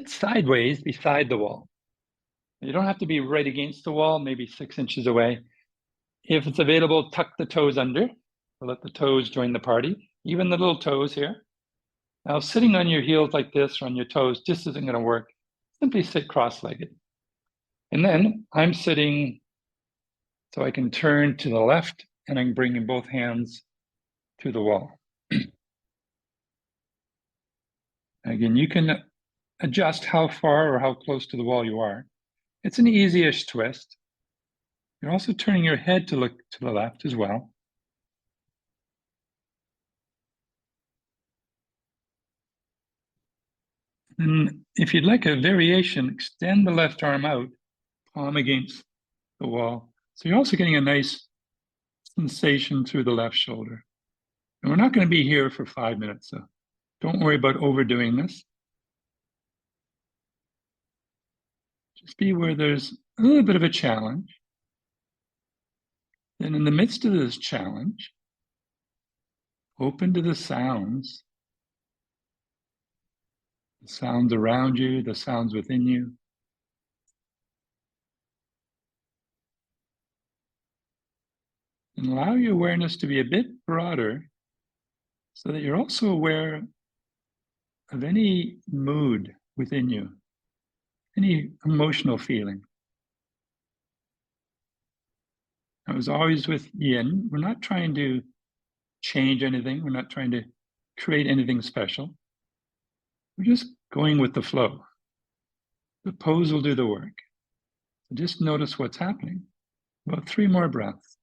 sideways beside the wall. You don't have to be right against the wall, maybe 6 inches away. If it's available, tuck the toes under. Let the toes join the party, even the little toes here. Now, sitting on your heels like this or on your toes just isn't going to work. Simply sit cross-legged. And then I'm sitting so I can turn to the left and I'm bringing both hands to the wall. Again, you can adjust how far or how close to the wall you are. It's an easy-ish twist. You're also turning your head to look to the left as well. And if you'd like a variation, extend the left arm out, palm against the wall. So you're also getting a nice sensation through the left shoulder. And we're not going to be here for 5 minutes, so don't worry about overdoing this. Just be where there's a little bit of a challenge. Then in the midst of this challenge, open to the sounds around you, the sounds within you. And allow your awareness to be a bit broader so that you're also aware of any mood within you, any emotional feeling. I was always with Yin. We're not trying to change anything. We're not trying to create anything special. We're just going with the flow. The pose will do the work. So just notice what's happening. About 3 more breaths.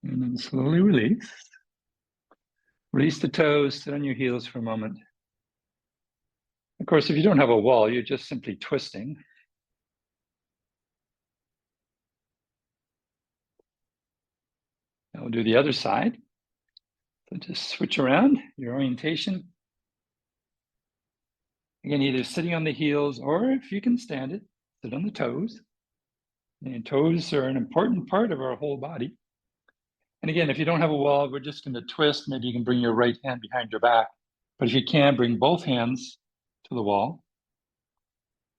And then slowly release. Release the toes, sit on your heels for a moment. Of course, if you don't have a wall, you're just simply twisting. Now we'll do the other side. So just switch around your orientation. Again, either sitting on the heels or if you can stand it, sit on the toes. And toes are an important part of our whole body. And again, if you don't have a wall, we're just going to twist. Maybe you can bring your right hand behind your back. But if you can, bring both hands to the wall.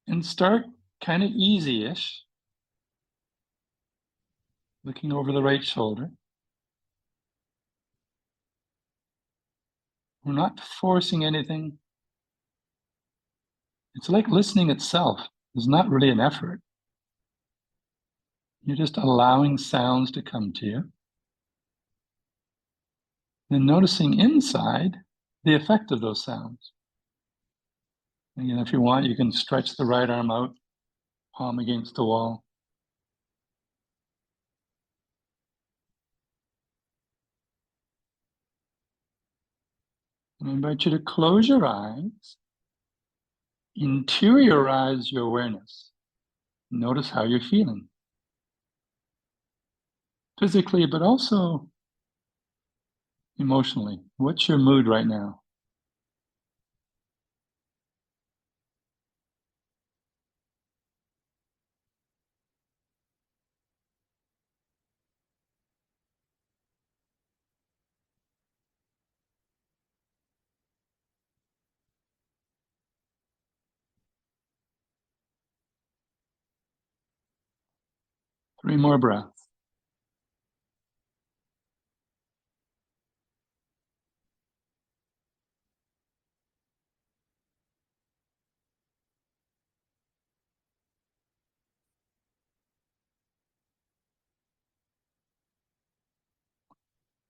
And start kind of easy-ish. Looking over the right shoulder. We're not forcing anything. It's like listening itself. It's not really an effort. You're just allowing sounds to come to you. Then noticing inside the effect of those sounds. Again, if you want, you can stretch the right arm out, palm against the wall. And I invite you to close your eyes, interiorize your awareness. Notice how you're feeling. Physically, but also emotionally. What's your mood right now? Three more breaths.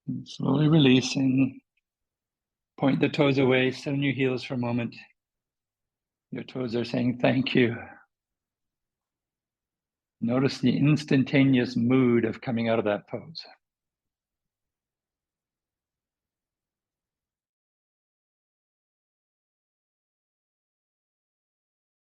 And slowly releasing. Point the toes away, sit on your heels for a moment. Your toes are saying thank you. Notice the instantaneous mood of coming out of that pose.